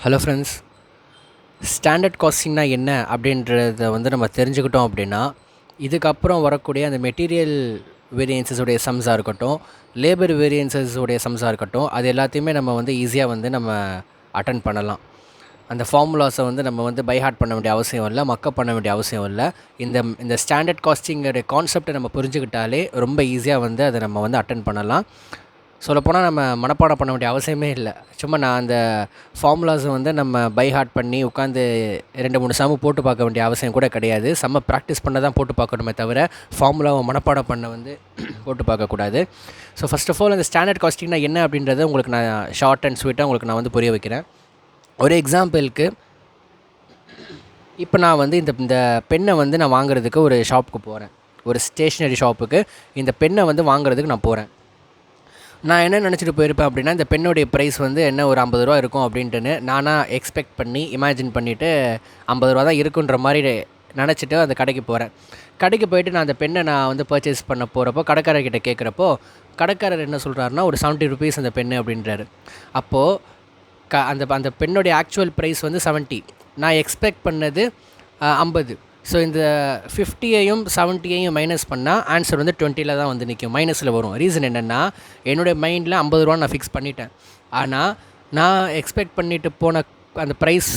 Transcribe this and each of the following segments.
Hello friends, standard காஸ்டிங்னா என்ன அப்படின்றத நம்ம தெரிஞ்சுக்கிட்டோம் அப்படின்னா, இதுக்கப்புறம் வரக்கூடிய அந்த மெட்டீரியல் வேரியன்ஸஸுடைய சம்ஸாக இருக்கட்டும், லேபர் வேரியன்ஸஸுடைய சம்ஸாக இருக்கட்டும், அது எல்லாத்தையுமே நம்ம ஈஸியாக நம்ம அட்டெண்ட் பண்ணலாம். அந்த ஃபார்முலாஸை நம்ம பை ஹார்ட் பண்ண வேண்டிய அவசியம் இல்லை, மக்கப் பண்ண வேண்டிய அவசியம் இல்லை. இந்த ஸ்டாண்டர்ட் காஸ்டிங்கோடைய கான்செப்டை நம்ம புரிஞ்சுக்கிட்டாலே ரொம்ப ஈஸியாக அதை நம்ம அட்டெண்ட் பண்ணலாம். சொல்லப்போனால் நம்ம மனப்பாடம் பண்ண வேண்டிய அவசியமே இல்லை. சும்மா நான் அந்த ஃபார்முலாஸை நம்ம பை ஹார்ட் பண்ணி உட்காந்து 2-3 சம்மு போட்டு பார்க்க வேண்டிய அவசியம் கூட கிடையாது. செம்ம ப்ராக்டிஸ் பண்ண தான் போட்டு பார்க்கணுமே தவிர ஃபார்முலாவை மனப்பாடம் பண்ண போட்டு பார்க்கக்கூடாது. ஸோ ஃபஸ்ட் ஆஃப் ஆல் அந்த ஸ்டாண்டர்ட் காஸ்டிங்னா என்ன அப்படின்றத உங்களுக்கு நான் ஷார்ட் அண்ட் ஸ்வீட்டாக உங்களுக்கு நான் புரிய வைக்கிறேன். ஒரு எக்ஸாம்பிளுக்கு, இப்போ நான் இந்த பெண்ணை நான் வாங்குறதுக்கு ஒரு ஷாப்புக்கு போகிறேன். ஒரு ஸ்டேஷ்னரி ஷாப்புக்கு இந்த பெண்ணை வாங்குறதுக்கு நான் போகிறேன். நான் என்ன நினச்சிட்டு போயிருப்பேன் அப்படின்னா, இந்த பெண்ணுடைய ப்ரைஸ் என்ன ஒரு 50 ரூபா இருக்கும் அப்படின்ட்டுன்னு நானாக எக்ஸ்பெக்ட் பண்ணி இமேஜின் பண்ணிவிட்டு 50 ரூபா தான் இருக்குன்ற மாதிரி நினச்சிட்டு அந்த கடைக்கு போகிறேன். கடைக்கு போய்ட்டு நான் அந்த பெண்ணை பர்ச்சேஸ் பண்ண போகிறப்போ கடைக்காரர்கிட்ட கேட்குறப்போ கடைக்காரர் என்ன சொல்கிறாருன்னா, ஒரு 70 ருபீஸ் அந்த பெண்ணு அப்படின்றாரு. அப்போது அந்த பெண்ணுடைய ஆக்சுவல் ப்ரைஸ் 70, நான் எக்ஸ்பெக்ட் பண்ணது 50. ஸோ இந்த 50யையும் 70யையும் மைனஸ் பண்ணால் ஆன்சர் 20ல் தான் நிற்கும், மைனஸில் வரும். ரீசன் என்னென்னா, என்னுடைய மைண்டில் 50 ரூபா நான் ஃபிக்ஸ் பண்ணிட்டேன். ஆனால் நான் எக்ஸ்பெக்ட் பண்ணிவிட்டு போன அந்த ப்ரைஸ்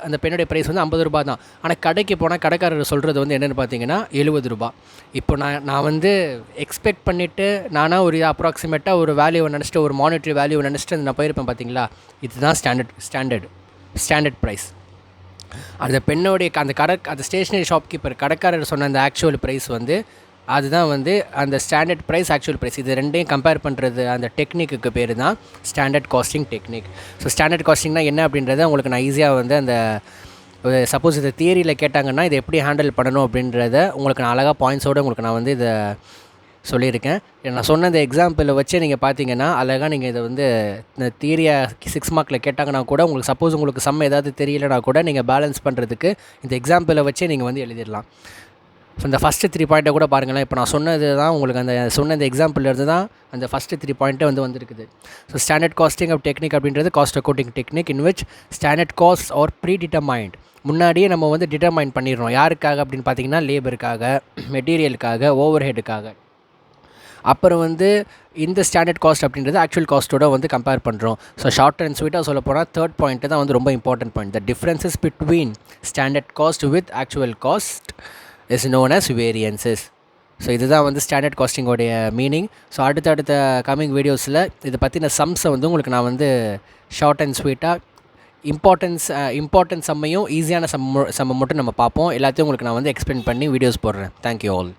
அந்த பெண்ணுடைய ப்ரைஸ் 50 ரூபா தான். ஆனால் கடைக்கு போனால் கடைக்காரர் சொல்கிறது என்னென்னு பார்த்தீங்கன்னா 70 ரூபா. இப்போ நான் எக்ஸ்பெக்ட் பண்ணிவிட்டு நானாக ஒரு அப்ராக்சிமேட்டாக ஒரு வேல்யூவை நினச்சிட்டு, ஒரு மானிட்டரி வேல்யூவை நினச்சிட்டு நான் போயிருப்பேன் பார்த்தீங்களா. இதுதான் ஸ்டாண்டர்ட் ப்ரைஸ். அந்த பெண்ணோடைய அந்த ஸ்டேஷ்னரி ஷாப்கீப்பர் கடைக்காரர் சொன்ன அந்த ஆக்சுவல் ப்ரைஸ் அதுதான் அந்த ஸ்டாண்டர்ட் ப்ரைஸ், ஆக்சுவல் ப்ரைஸ். இது ரெண்டையும் கம்பேர் பண்ணுறது அந்த டெக்னிக்கு பேர் தான் standard costing technique. So standard காஸ்டிங்னா என்ன அப்படின்றத உங்களுக்கு நான் ஈஸியாக அந்த சப்போஸ் இதை தியரியில் கேட்டாங்கன்னா இதை எப்படி ஹேண்டில் பண்ணணும் அப்படின்றத உங்களுக்கு நான் அழகாக பாயிண்ட்ஸோடு உங்களுக்கு நான் இதை சொல்லியிருக்கேன். நான் சொன்ன இந்த எக்ஸாம்பிளை வச்சு நீங்கள் பார்த்தீங்கன்னா அழகாக நீங்கள் இதை இந்த தியரியை 6 மார்க்கில் கேட்டாங்கன்னா கூட உங்களுக்கு சப்போஸ் உங்களுக்கு சம் ஏதாவது தெரியலைனா கூட நீங்கள் பேலன்ஸ் பண்ணுறதுக்கு இந்த எக்ஸாம்பிளை வச்சே நீங்கள் எழுதிடலாம். ஸோ இந்த ஃபஸ்ட்டு 3 பாயிண்ட்டை கூட பாருங்களேன். இப்போ நான் சொன்னது தான் உங்களுக்கு அந்த சொன்ன இந்த எக்ஸாம்பிள்லேருந்து தான் அந்த ஃபஸ்ட்டு 3 பாயிண்ட்டே வந்துருக்குது. So standard costing of technique அப்படின்றது cost accounting technique in which standard cost are predetermined. முன்னாடியே நம்ம டிட்டர்மைன் பண்ணிடுறோம். யாருக்காக அப்படின்னு பார்த்தீங்கன்னா, லேபருக்காக, மெட்டீரியலுக்காக, ஓவர் ஹெட்டுக்காக. அப்புறம் இந்த ஸ்டாண்டர்ட் காஸ்ட் அப்படின்றது ஆக்சுவல் காஸ்ட்டோட கம்பேர் பண்ணுறோம். ஸோ ஷார்ட் அண்ட் ஸ்வீட்டாக சொல்ல போனால் தேர்ட் பாயிண்ட்டு தான் ரொம்ப important point. The differences between standard cost with actual cost is known as variances. So இதுதான் ஸ்டாண்டர்ட் காஸ்டிங்கோடைய மீனிங். ஸோ அடுத்த கம்மிங் வீடியோஸில் இதை பற்றின சம்ஸை உங்களுக்கு நான் ஷார்ட் அண்ட் ஸ்வீட்டாக இம்பார்ட்டன்ஸ் சம்மையும் ஈஸியான சம்ம மட்டும் நம்ம பார்ப்போம். எல்லாத்தையும் உங்களுக்கு நான் எக்ஸ்பிளைன் பண்ணி வீடியோஸ் போடுறேன். Thank you all.